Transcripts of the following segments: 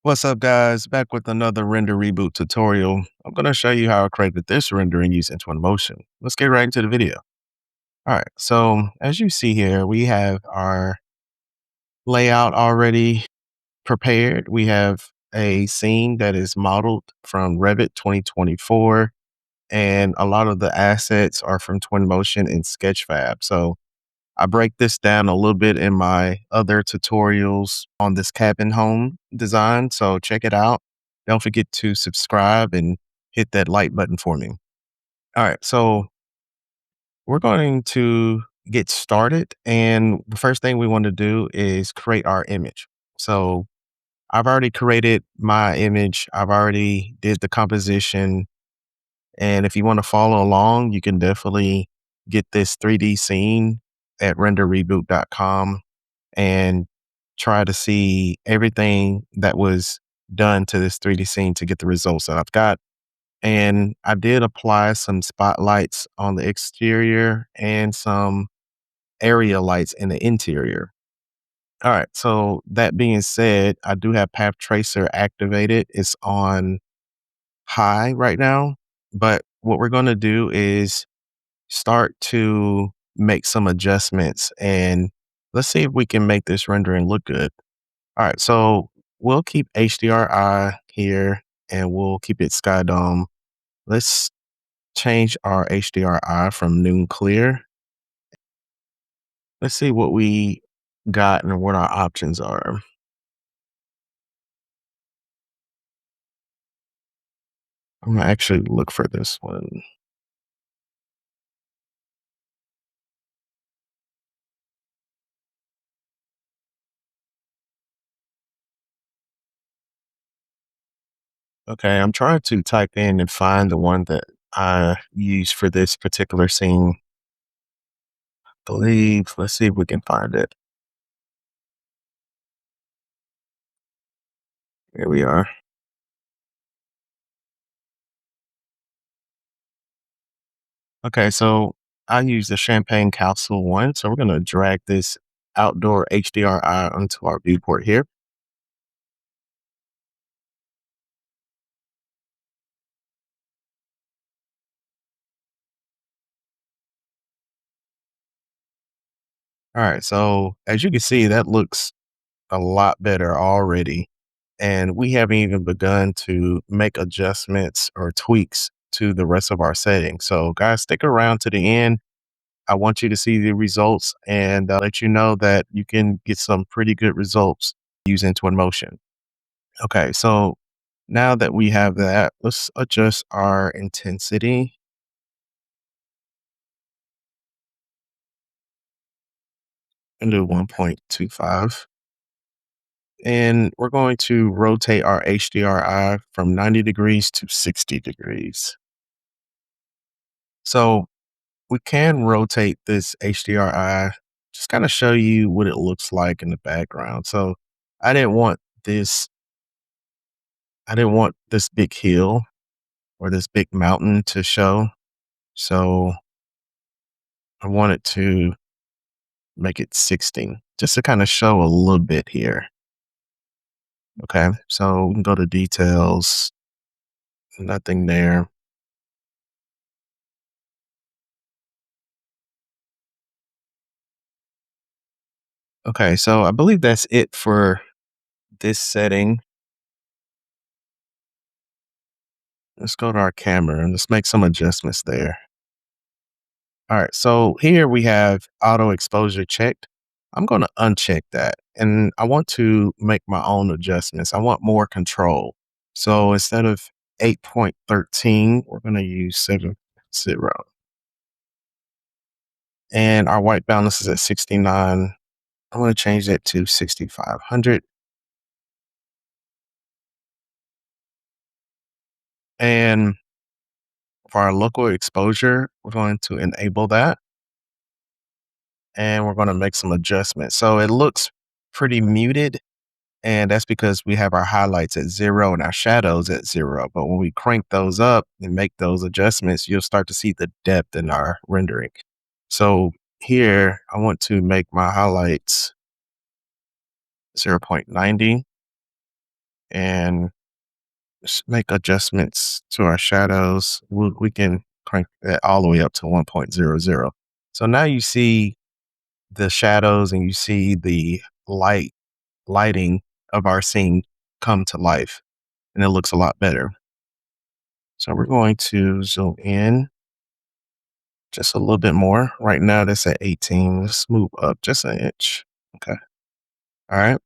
What's up, guys? Back with another render reboot tutorial. I'm going to show you how I created this rendering using Twinmotion. Let's get right into the video. All right, so as you see here, we have our layout already prepared. We have a scene that is modeled from Revit 2024, and a lot of the assets are from Twinmotion and Sketchfab. So I break this down a little bit in my other tutorials on this cabin home design. So check it out. Don't forget to subscribe and hit that like button for me. All right. So we're going to get started. And the first thing we want to do is create our image. So I've already created my image. I've already did the composition. And if you want to follow along, you can definitely get this 3D scene at renderreboot.com and try to see everything that was done to this 3D scene to get the results that I've got. And I did apply some spotlights on the exterior and some area lights in the interior. All right. So that being said, I do have Path Tracer activated. It's on high right now. But what we're going to do is start to make some adjustments and let's see if we can make this rendering look good. All right, so we'll keep HDRI here and we'll keep it sky dome. Let's change our HDRI from noon clear. Let's see what we got and what our options are. I'm gonna actually look for this one. Okay, I'm trying to type in and find the one that I use for this particular scene. Believe, let's see if we can find it. Here we are. Okay, so I use the Champagne Capsule one. So we're going to drag this outdoor HDRI onto our viewport here. All right, so as you can see, that looks a lot better already. And we haven't even begun to make adjustments or tweaks to the rest of our settings. So guys, stick around to the end. I want you to see the results and let you know that you can get some pretty good results using Twinmotion. Okay, so now that we have that, let's adjust our intensity into 1.25. And we're going to rotate our HDRI from 90 degrees to 60 degrees. So we can rotate this HDRI, just kind of show you what it looks like in the background. So I didn't want this, I didn't want this big hill or this big mountain to show. So I wanted to make it 16, just to kind of show a little bit here. Okay, so we can go to details, nothing there. Okay, so I believe that's it for this setting. Let's go to our camera and let's make some adjustments there. All right, so here we have auto exposure checked. I'm going to uncheck that and I want to make my own adjustments. I want more control. So instead of 8.13, we're going to use 7.0. And our white balance is at 69. I'm going to change that to 6,500. And for our local exposure, we're going to enable that. And we're going to make some adjustments. So it looks pretty muted. And that's because we have our highlights at 0 and our shadows at 0. But when we crank those up and make those adjustments, you'll start to see the depth in our rendering. So here, I want to make my highlights 0.90. and make adjustments to our shadows. We can crank that all the way up to 1.00. So now you see the shadows and you see the lighting of our scene come to life, and it looks a lot better. So we're going to zoom in just a little bit more. Right now that's at 18. Let's move up just an inch. Okay. All right.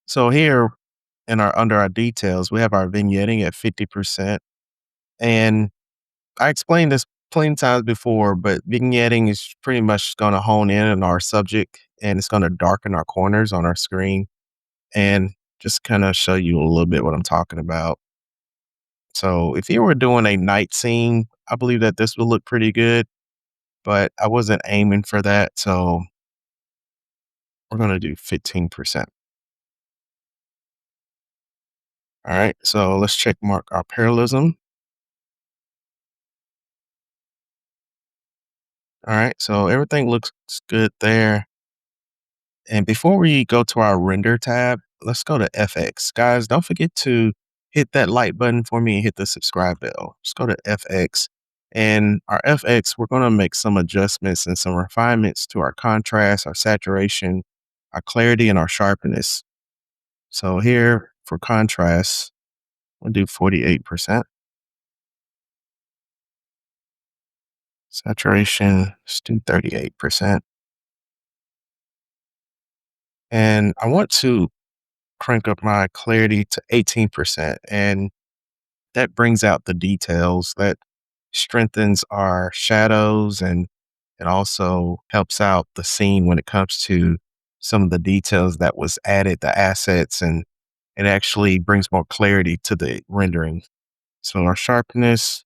So here in our under our details, we have our vignetting at 50%. And I explained this plenty of times before, but vignetting is pretty much going to hone in on our subject, and it's going to darken our corners on our screen and just kind of show you a little bit what I'm talking about. So if you were doing a night scene, I believe that this would look pretty good, but I wasn't aiming for that. So we're going to do 15%. All right. So let's check mark our parallelism. All right. So everything looks good there. And before we go to our render tab, let's go to FX. Guys, don't forget to hit that like button for me and hit the subscribe bell. Just go to FX. And our FX, we're going to make some adjustments and some refinements to our contrast, our saturation, our clarity, and our sharpness. So here for contrast, we'll do 48%. Saturation, let's do 38%. And I want to crank up my clarity to 18%. And that brings out the details, that strengthens our shadows, and it also helps out the scene when it comes to some of the details that was added, the assets, and it actually brings more clarity to the rendering. So our sharpness,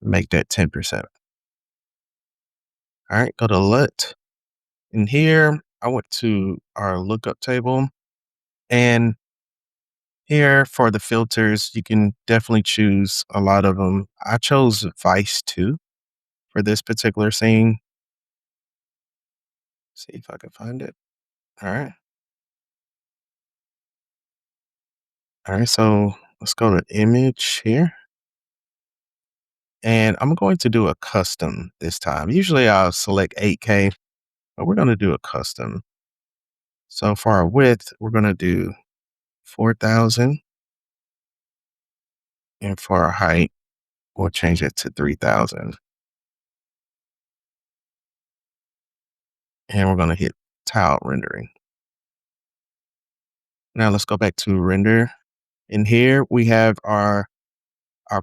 make that 10%. All right, go to LUT. And here I went to our lookup table, and here for the filters, you can definitely choose a lot of them. I chose Vice 2 for this particular scene. See if I can find it. All right. All right. So let's go to image here. And I'm going to do a custom this time. Usually I'll select 8K, but we're going to do a custom. So for our width, we're going to do 4,000. And for our height, we'll change it to 3,000. And we're going to hit tile rendering. Now let's go back to render. In here, we have our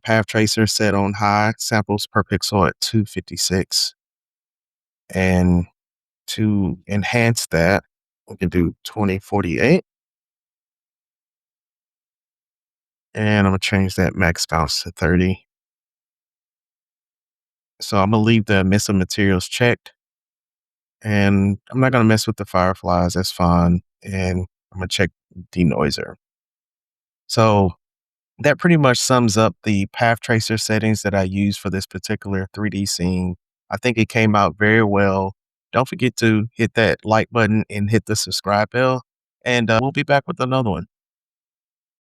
path tracer set on high, samples per pixel at 256. And to enhance that, we can do 2048. And I'm gonna change that max bounce to 30. So I'm gonna leave the emissive materials checked. And I'm not gonna mess with the fireflies, that's fine. And I'm gonna check denoiser. So that pretty much sums up the path tracer settings that I use for this particular 3D scene. I think it came out very well. Don't forget to hit that like button and hit the subscribe bell. And we'll be back with another one.